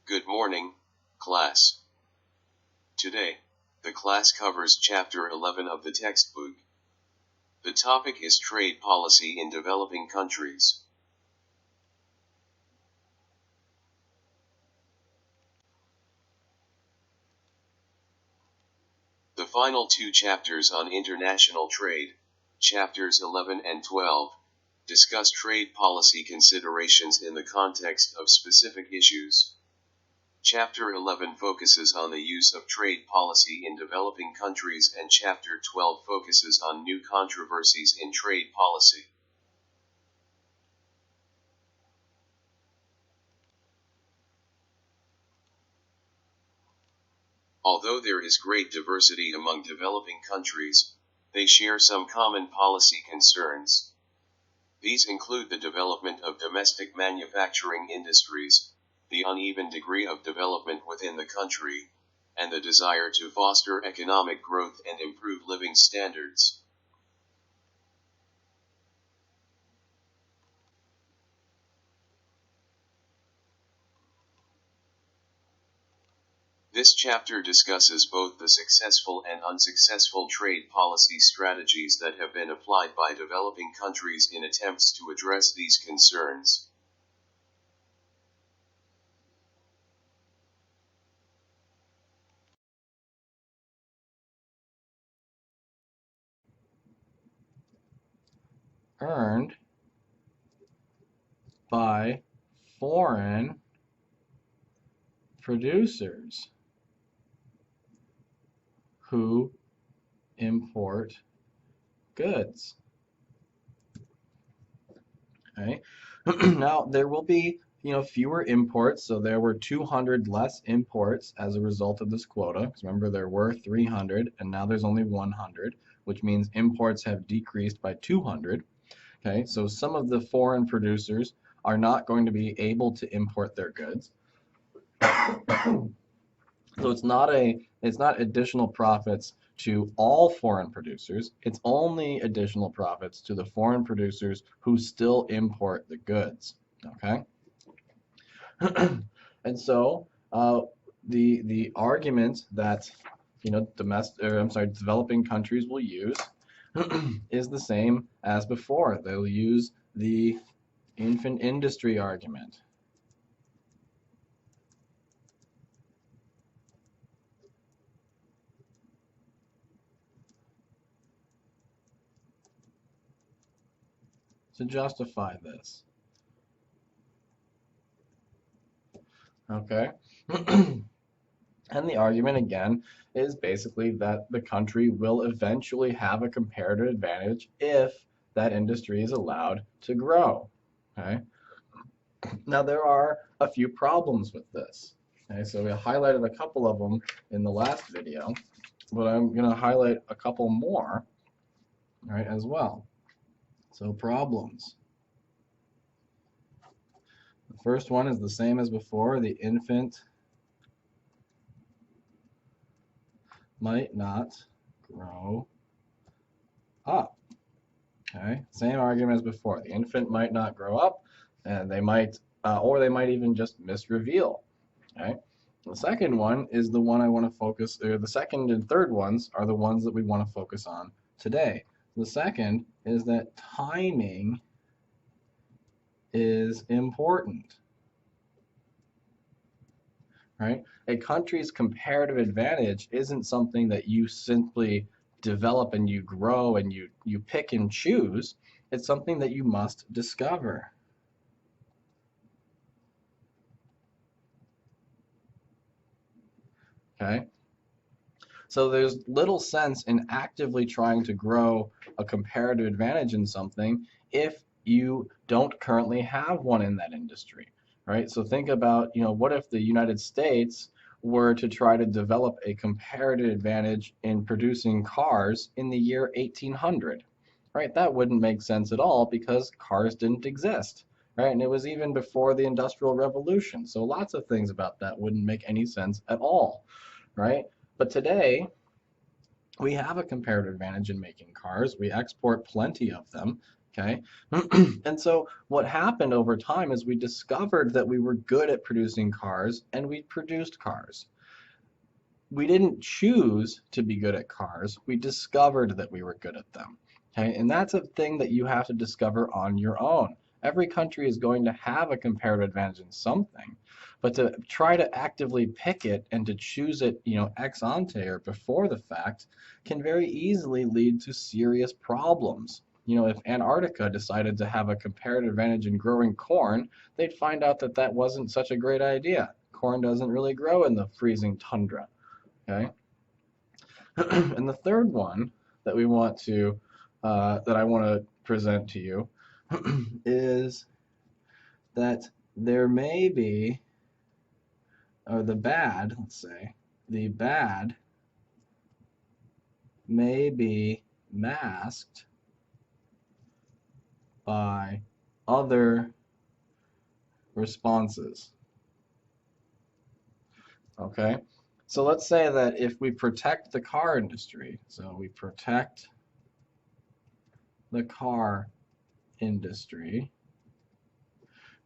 Good morning, class. Today, the class covers Chapter 11 of the textbook. The topic is trade policy in developing countries. The final two chapters on international trade, Chapters 11 and 12, discuss trade policy considerations in the context of specific issues. Chapter 11 focuses on the use of trade policy in developing countries, and Chapter 12 focuses on new controversies in trade policy. Although there is great diversity among developing countries, they share some common policy concerns. These include the development of domestic manufacturing industries, the uneven degree of development within the country, and the desire to foster economic growth and improve living standards. This chapter discusses both the successful and unsuccessful trade policy strategies that have been applied by developing countries in attempts to address these concerns. Earned by foreign producers who import goods. Okay. Now there will be fewer imports, so there were 200 less imports as a result of this quota, because remember there were 300 and now there's only 100, which means imports have decreased by 200. Okay, so some of the foreign producers are not going to be able to import their goods. So it's not additional profits to all foreign producers. It's only additional profits to the foreign producers who still import the goods. Okay, and so the argument that developing countries will use is the same as before. They'll use the infant industry argument. To justify this. Okay. And the argument again is basically that the country will eventually have a comparative advantage if that industry is allowed to grow. Okay. Now there are a few problems with this. Okay, so we highlighted a couple of them in the last video, but I'm going to highlight a couple more, right, as well. So problems. The first one is the same as before. The infant might not grow up. Okay, same argument as before. The infant might not grow up, and they might, or they might even just misreveal. Okay. The second one is the one I want to focus, or the second and third ones are the ones that we want to focus on today. The second is that timing is important. Right? A country's comparative advantage isn't something that you simply develop and you grow and you pick and choose. It's something that you must discover. Okay? So there's little sense in actively trying to grow a comparative advantage in something if you don't currently have one in that industry. Right? So think about, what if the United States were to try to develop a comparative advantage in producing cars in the year 1800, right? That wouldn't make sense at all because cars didn't exist, right? And it was even before the Industrial Revolution. So lots of things about that wouldn't make any sense at all, right? But today, we have a comparative advantage in making cars. We export plenty of them. Okay. And so what happened over time is we discovered that we were good at producing cars and we produced cars. We didn't choose to be good at cars. We discovered that we were good at them. Okay. And that's a thing that you have to discover on your own. Every country is going to have a comparative advantage in something, but to try to actively pick it and to choose it, ex ante or before the fact can very easily lead to serious problems. If Antarctica decided to have a comparative advantage in growing corn, they'd find out that that wasn't such a great idea. Corn doesn't really grow in the freezing tundra. Okay. And the third one that that I want to present to you is that there may be, or the bad may be masked by other responses. Okay, so let's say that if we protect the car industry, so we protect the car industry,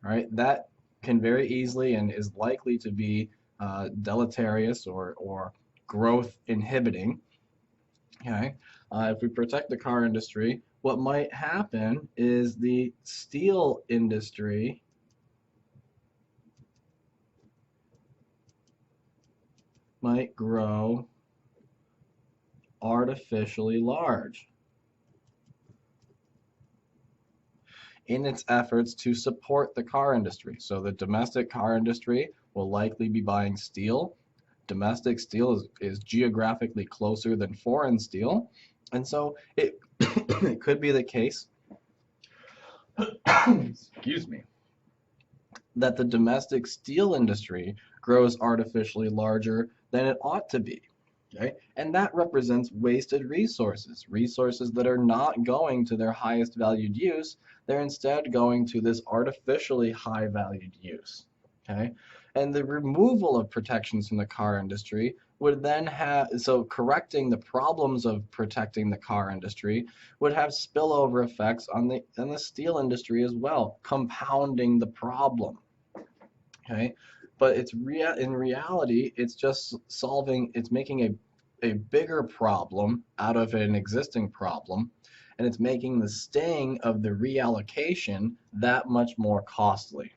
right, that can very easily and is likely to be deleterious or growth inhibiting. Okay, if we protect the car industry, what might happen is the steel industry might grow artificially large in its efforts to support the car industry. So the domestic car industry will likely be buying steel. Domestic steel is geographically closer than foreign steel. And so it, it could be the case, excuse me, that the domestic steel industry grows artificially larger than it ought to be. Okay? And that represents wasted resources, resources that are not going to their highest valued use. They're instead going to this artificially high valued use. Okay? And the removal of protections from the car industry would then have, so correcting the problems of protecting the car industry would have spillover effects on the steel industry as well, compounding the problem. Okay, but in reality, it's just it's making a bigger problem out of an existing problem, and it's making the sting of the reallocation that much more costly.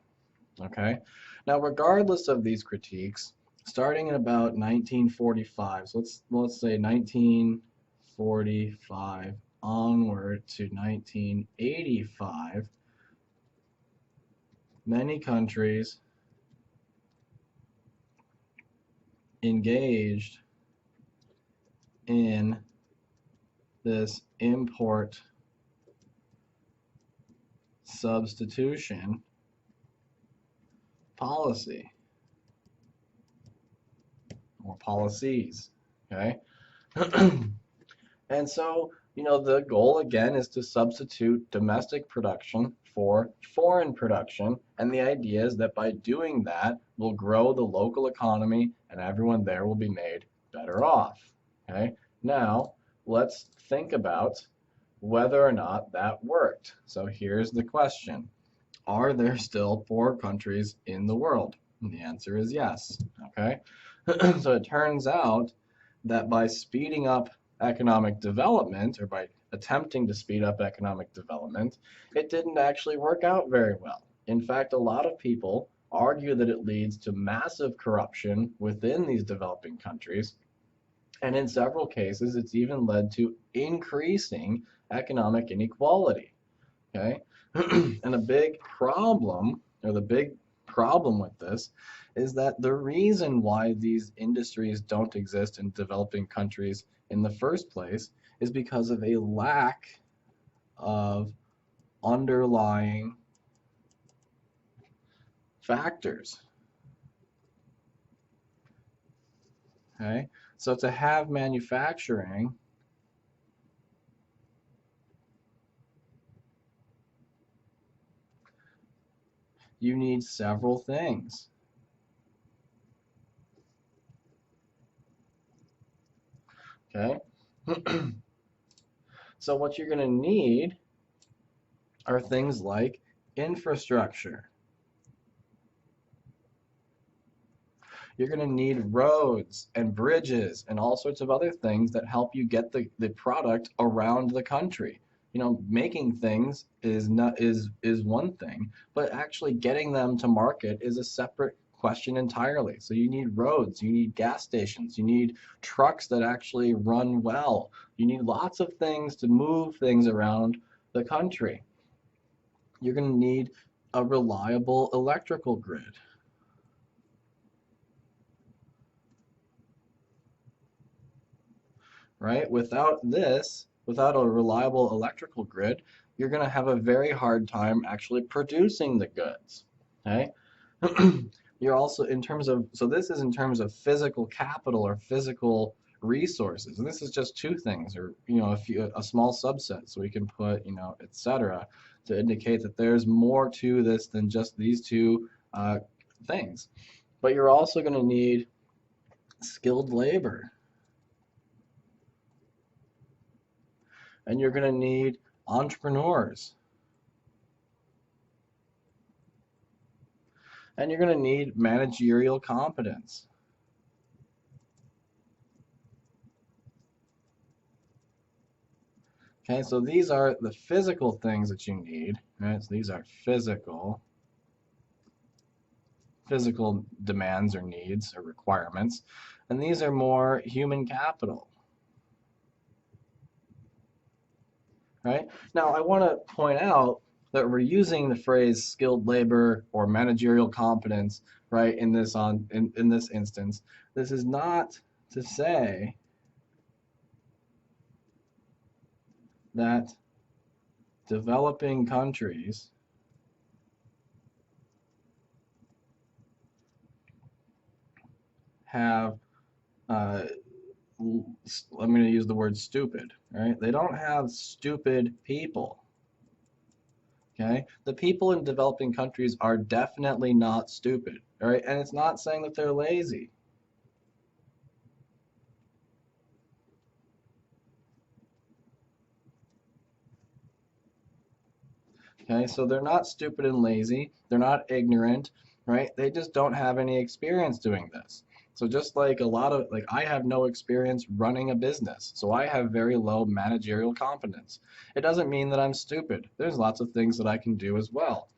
Okay, now regardless of these critiques, starting in about 1945, so let's say 1945 onward to 1985, many countries engaged in this import substitution policy or policies. Okay. And so, the goal again is to substitute domestic production for foreign production. And the idea is that by doing that, we'll grow the local economy and everyone there will be made better off. Okay. Now, let's think about whether or not that worked. So here's the question. Are there still poor countries in the world? And the answer is yes. Okay. So it turns out that by speeding up economic development, or by attempting to speed up economic development, it didn't actually work out very well. In fact, a lot of people argue that it leads to massive corruption within these developing countries. And in several cases, it's even led to increasing economic inequality. Okay. And the big problem with this is that the reason why these industries don't exist in developing countries in the first place is because of a lack of underlying factors. Okay, so to have manufacturing, you need several things. Okay. So what you're going to need are things like infrastructure. You're going to need roads and bridges and all sorts of other things that help you get the product around the country. Making things is one thing, but actually getting them to market is a separate question entirely. So you need roads, you need gas stations, you need trucks that actually run well. You need lots of things to move things around the country. You're going to need a reliable electrical grid. Right? Without a reliable electrical grid, you're going to have a very hard time actually producing the goods. Okay? You're also so this is in terms of physical capital or physical resources. And this is just two things, or a small subset. So we can put, etc., to indicate that there's more to this than just these two things. But you're also going to need skilled labor. And you're going to need entrepreneurs. And you're going to need managerial competence. Okay, so these are the physical things that you need, right? So these are physical demands or needs or requirements. And these are more human capital. Right? Now, I want to point out that we're using the phrase skilled labor or managerial competence, right, in this instance. This is not to say that developing countries have I'm going to use the word stupid, right? They don't have stupid people. Okay? The people in developing countries are definitely not stupid, all right? And it's not saying that they're lazy. Okay? So they're not stupid and lazy. They're not ignorant, right? They just don't have any experience doing this. So just like I have no experience running a business, so I have very low managerial competence. It doesn't mean that I'm stupid. There's lots of things that I can do as well.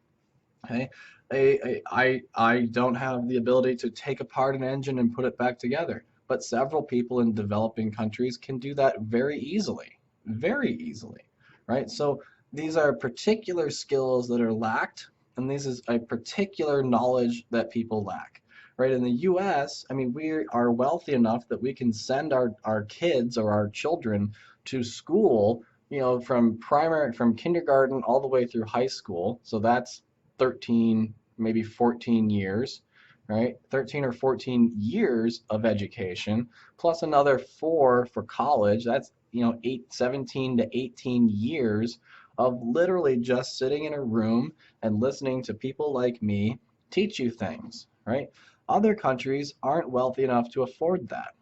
Okay, I don't have the ability to take apart an engine and put it back together, but several people in developing countries can do that very easily, right? So these are particular skills that are lacked, and this is a particular knowledge that people lack. Right, in the US, I mean, we are wealthy enough that we can send our kids or our children to school, from kindergarten all the way through high school. So that's 13, maybe 14 years, right? 13 or 14 years of education, plus another 4 for college. That's, 17 to 18 years of literally just sitting in a room and listening to people like me teach you things, right? Other countries aren't wealthy enough to afford that.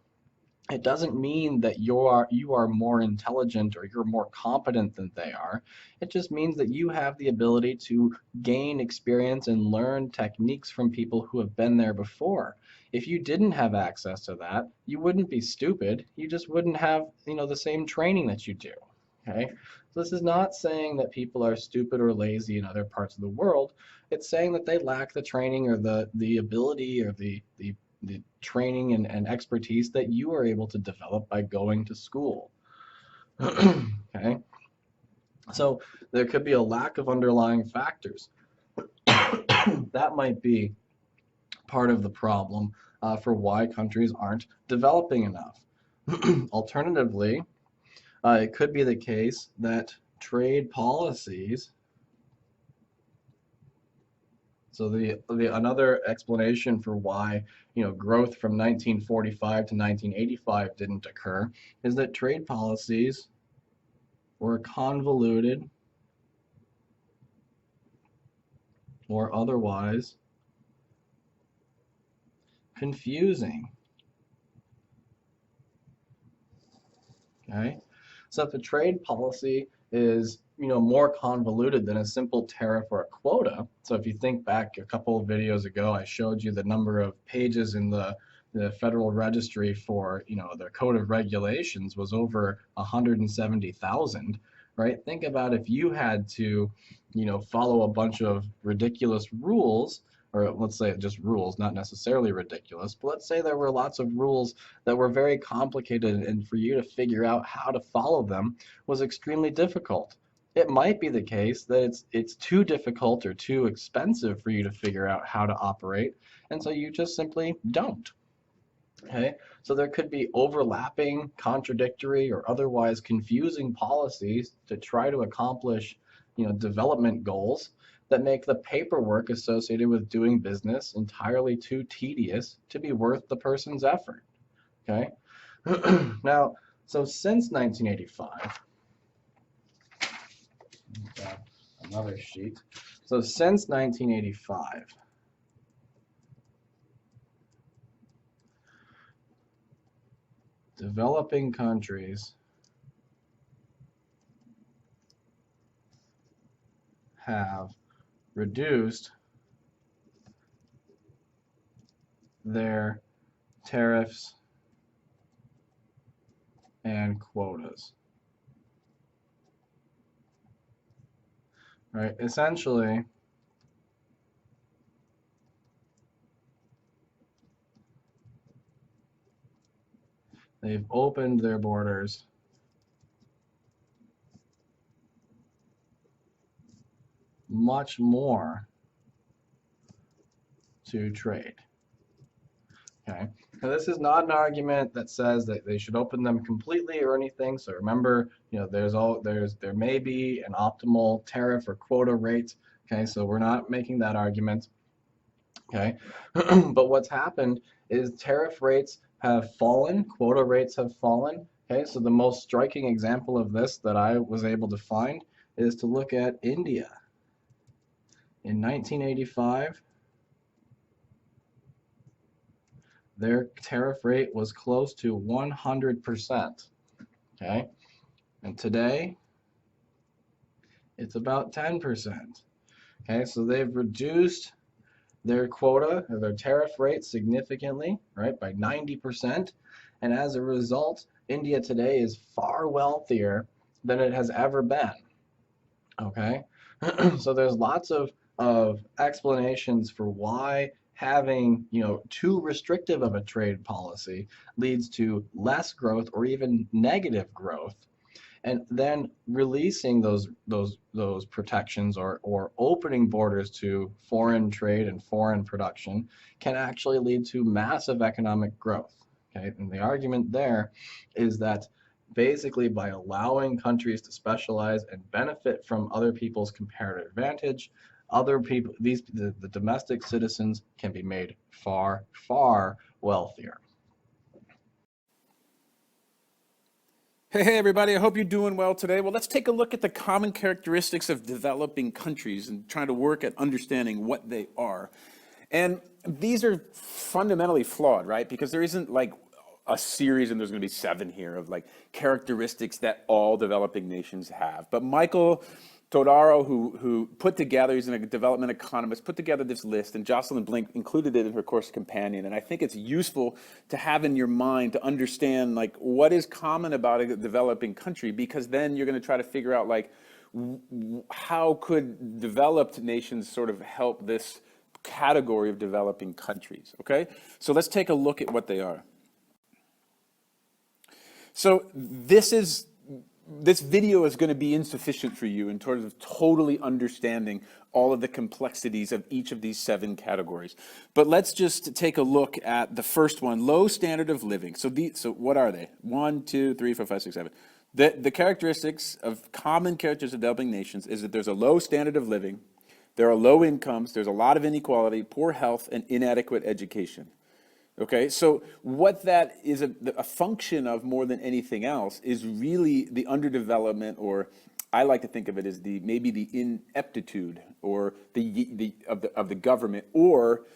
It doesn't mean that you are more intelligent or you're more competent than they are. It just means that you have the ability to gain experience and learn techniques from people who have been there before. If you didn't have access to that, you wouldn't be stupid. You just wouldn't have, the same training that you do. Okay? So this is not saying that people are stupid or lazy in other parts of the world. It's saying that they lack the training or the ability or the training and expertise that you are able to develop by going to school. Okay, so there could be a lack of underlying factors. That might be part of the problem for why countries aren't developing enough. Alternatively, it could be the case that trade policies. So the another explanation for why growth from 1945 to 1985 didn't occur is that trade policies were convoluted or otherwise confusing. Okay, so if a trade policy is more convoluted than a simple tariff or a quota. So if you think back a couple of videos ago, I showed you the number of pages in the Federal Registry for, the Code of Regulations was over 170,000, right? Think about if you had to, follow a bunch of ridiculous rules, or let's say just rules, not necessarily ridiculous, but let's say there were lots of rules that were very complicated, and for you to figure out how to follow them was extremely difficult. It might be the case that it's too difficult or too expensive for you to figure out how to operate, and so you just simply don't. Okay, so there could be overlapping, contradictory, or otherwise confusing policies to try to accomplish, development goals that make the paperwork associated with doing business entirely too tedious to be worth the person's effort. Okay, now, so since 1985, another sheet. So since 1985, developing countries have reduced their tariffs and quotas. Right? Essentially, they've opened their borders much more to trade. Okay. Now, this is not an argument that says that they should open them completely or anything. So remember, there may be an optimal tariff or quota rate. Okay, so we're not making that argument. Okay, but what's happened is tariff rates have fallen, quota rates have fallen. Okay, so the most striking example of this that I was able to find is to look at India. In 1985, their tariff rate was close to 100%. Okay, and today it's about 10%. Okay, so they've reduced their quota or their tariff rate significantly, right, by 90%. And as a result, India today is far wealthier than it has ever been. Okay, so there's lots of explanations for why having too restrictive of a trade policy leads to less growth or even negative growth, and then releasing those protections or opening borders to foreign trade and foreign production can actually lead to massive economic growth. Okay, and the argument there is that basically by allowing countries to specialize and benefit from other people's comparative advantage, other people, the domestic citizens can be made far, far wealthier. Hey, everybody, I hope you're doing well today. Well, let's take a look at the common characteristics of developing countries and try to work at understanding what they are. And these are fundamentally flawed, right? Because there isn't like a series, and there's going to be 7 here, of like characteristics that all developing nations have. But Michael Todaro, who put together, he's a development economist, put together this list, and Jocelyn Blink included it in her course companion. And I think it's useful to have in your mind to understand like what is common about a developing country, because then you're going to try to figure out like how could developed nations sort of help this category of developing countries. Okay, so let's take a look at what they are. So this video is going to be insufficient for you in terms of totally understanding all of the complexities of each of these 7 categories. But let's just take a look at the first one, low standard of living. So what are they? 1, 2, 3, 4, 5, 6, 7. The characteristics of common characteristics of developing nations is that there's a low standard of living, there are low incomes, there's a lot of inequality, poor health, and inadequate education. Okay, so what that is a function of more than anything else is really the underdevelopment, or I like to think of it as maybe the ineptitude or of the government, or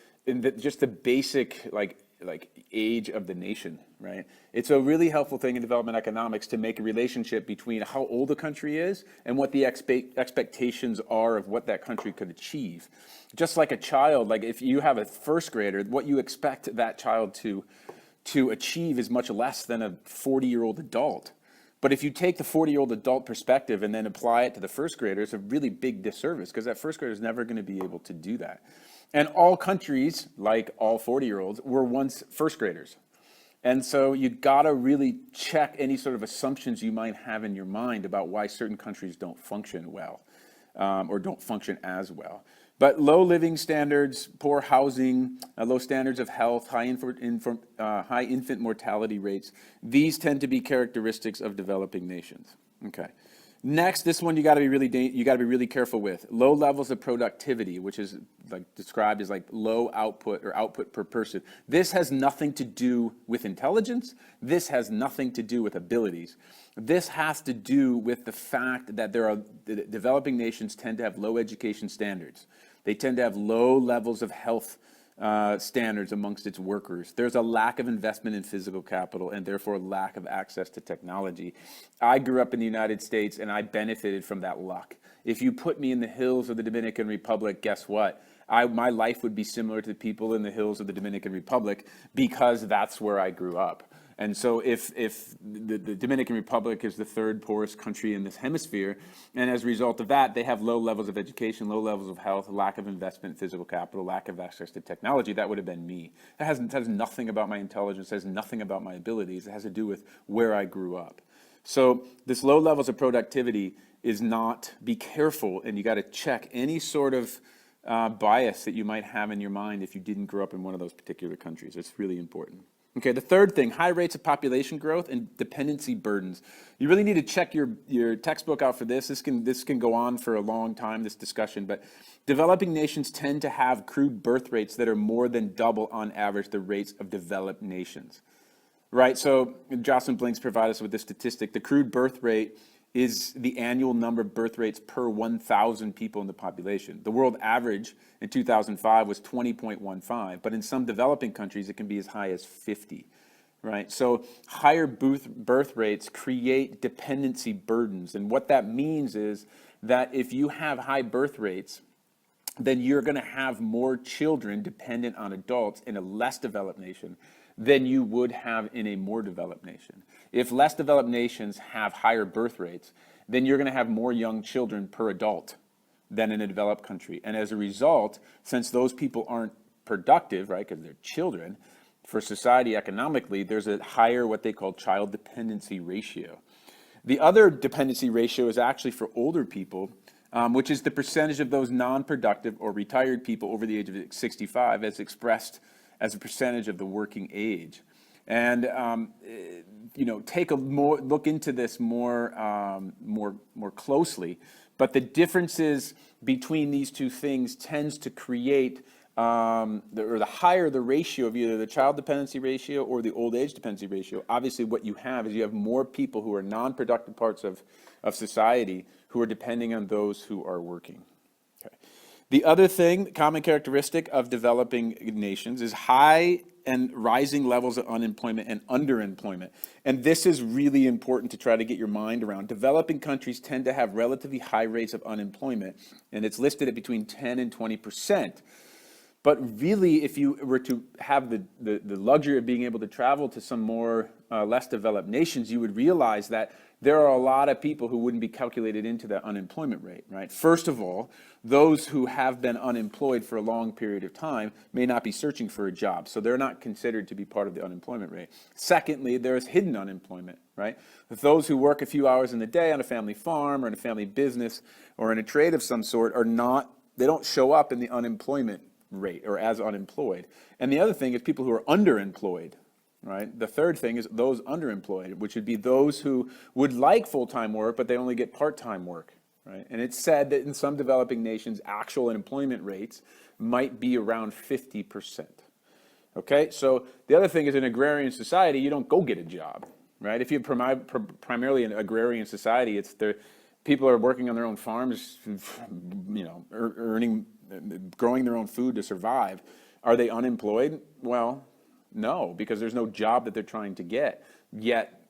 just the basic like age of the nation, right? It's a really helpful thing in development economics to make a relationship between how old a country is and what the expectations are of what that country could achieve. Just like a child, like if you have a first grader, what you expect that child to achieve is much less than a 40-year-old adult. But if you take the 40-year-old adult perspective and then apply it to the first grader, it's a really big disservice, because that first grader is never going to be able to do that. And all countries, like all 40-year-olds, were once first graders. And so you gotta really check any sort of assumptions you might have in your mind about why certain countries don't function well, or don't function as well. But low living standards, poor housing, low standards of health, high infant mortality rates, these tend to be characteristics of developing nations. Okay. Next, this one you got to be really careful with. Low levels of productivity, which is described as like low output or output per person. This has nothing to do with intelligence. This has nothing to do with abilities. This has to do with the fact that developing nations tend to have low education standards. They tend to have low levels of health standards amongst its workers. There's a lack of investment in physical capital and therefore lack of access to technology. I grew up in the United States and I benefited from that luck. If you put me in the hills of the Dominican Republic, guess what? My life would be similar to the people in the hills of the Dominican Republic, because that's where I grew up. And so if the Dominican Republic is the third poorest country in this hemisphere, and as a result of that, they have low levels of education, low levels of health, lack of investment in physical capital, lack of access to technology, that would have been me. That has nothing about my intelligence, has nothing about my abilities. It has to do with where I grew up. So this low levels of productivity is not, be careful, and you got to check any sort of bias that you might have in your mind if you didn't grow up in one of those particular countries. It's really important. Okay, the third thing, high rates of population growth and dependency burdens. You really need to check your textbook out for this. This can go on for a long time, this discussion, but developing nations tend to have crude birth rates that are more than double on average the rates of developed nations. Right, so Jocelyn Blinks provided us with this statistic. The crude birth rate is the annual number of birth rates per 1,000 people in the population. The world average in 2005 was 20.15, but in some developing countries it can be as high as 50, right? So higher birth rates create dependency burdens, and what that means is that if you have high birth rates, then you're going to have more children dependent on adults in a less developed nation than you would have in a more developed nation. If less developed nations have higher birth rates, then you're going to have more young children per adult than in a developed country. And as a result, since those people aren't productive, right, because they're children, for society economically, there's a higher what they call child dependency ratio. The other dependency ratio is actually for older people, which is the percentage of those non-productive or retired people over the age of 65 as expressed as a percentage of the working age. And take a look into this more closely. But the differences between these two things tends to create, the higher the ratio of either the child dependency ratio or the old age dependency ratio. Obviously, what you have is you have more people who are non-productive parts of society who are depending on those who are working. Okay. The other thing, common characteristic of developing nations, is high and rising levels of unemployment and underemployment. And this is really important to try to get your mind around. Developing countries tend to have relatively high rates of unemployment, and it's listed at between 10 and 20%. But really, if you were to have the luxury of being able to travel to some more less developed nations, you would realize that there are a lot of people who wouldn't be calculated into that unemployment rate, right? First of all, those who have been unemployed for a long period of time may not be searching for a job, so they're not considered to be part of the unemployment rate. Secondly, there's hidden unemployment, right? Those who work a few hours in the day on a family farm or in a family business or in a trade of some sort they don't show up in the unemployment rate or as unemployed. And the other thing is people who are underemployed, right? The third thing is those underemployed, which would be those who would like full-time work, but they only get part-time work, right? And it's said that in some developing nations, actual employment rates might be around 50%. Okay, so the other thing is in agrarian society, you don't go get a job, right? If you're primarily an agrarian society, it's people are working on their own farms, growing their own food to survive. Are they unemployed? Well, No, because there's no job that they're trying to get, yet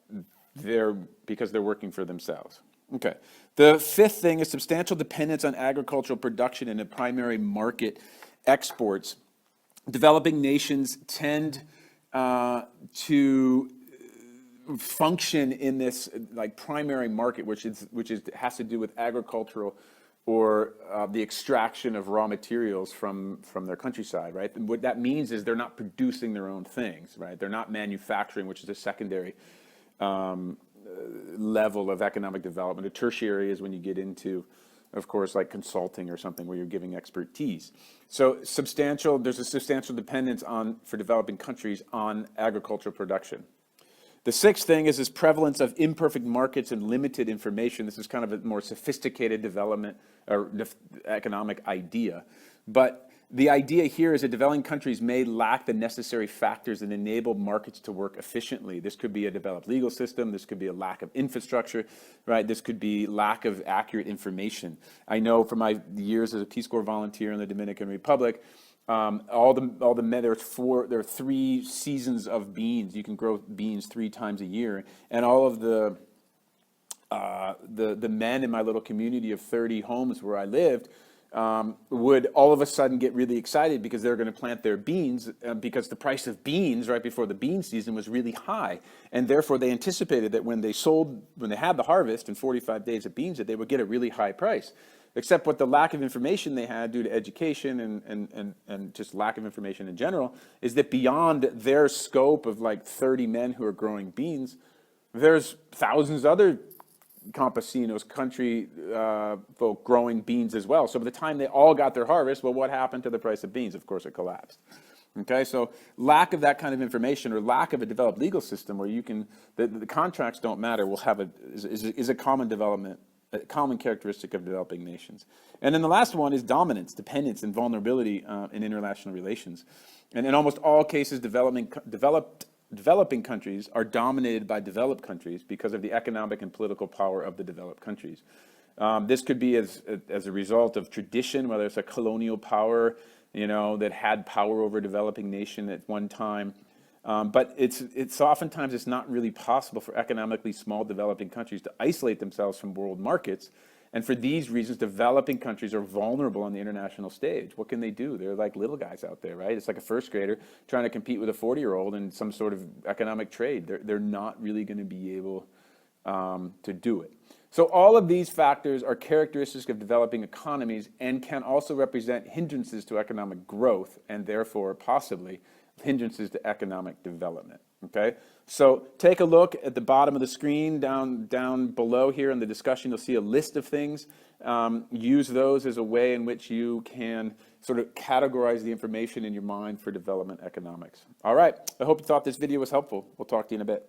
because they're working for themselves. Okay. The fifth thing is substantial dependence on agricultural production and the primary market exports. Developing nations tend to function in this like primary market, which has to do with agricultural or the extraction of raw materials from their countryside, right? And what that means is they're not producing their own things, right? They're not manufacturing, which is a secondary level of economic development. A tertiary is when you get into, of course, like consulting or something where you're giving expertise. So there's a substantial dependence for developing countries on agricultural production. The sixth thing is this prevalence of imperfect markets and limited information. This is kind of a more sophisticated development or economic idea. But the idea here is that developing countries may lack the necessary factors that enable markets to work efficiently. This could be a developed legal system. This could be a lack of infrastructure, right? This could be lack of accurate information. I know from my years as a Peace Corps volunteer in the Dominican Republic, there are 3 seasons of beans. You can grow beans 3 times a year, and all of the men in my little community of 30 homes where I lived would all of a sudden get really excited because they're going to plant their beans because the price of beans right before the bean season was really high, and therefore they anticipated that when they had the harvest in 45 days of beans, that they would get a really high price. Except what the lack of information they had due to education and just lack of information in general is that beyond their scope of like 30 men who are growing beans, there's thousands of other campesinos, country folk growing beans as well. So by the time they all got their harvest, well, what happened to the price of beans? Of course, it collapsed. Okay, so lack of that kind of information or lack of a developed legal system where the contracts don't matter is a common characteristic of developing nations. And then the last one is dominance, dependence, and vulnerability in international relations. And in almost all cases, developing countries are dominated by developed countries because of the economic and political power of the developed countries. This could be as a result of tradition, whether it's a colonial power, that had power over a developing nation at one time. But it's oftentimes it's not really possible for economically small developing countries to isolate themselves from world markets. And for these reasons, developing countries are vulnerable on the international stage. What can they do? They're like little guys out there, right? It's like a first grader trying to compete with a 40-year-old in some sort of economic trade. They're not really going to be able to do it. So all of these factors are characteristics of developing economies and can also represent hindrances to economic growth and therefore possibly hindrances to economic development. Okay, so take a look at the bottom of the screen down below here in the discussion. You'll see a list of things. Use those as a way in which you can sort of categorize the information in your mind for development economics. All right, I hope you thought this video was helpful. We'll talk to you in a bit.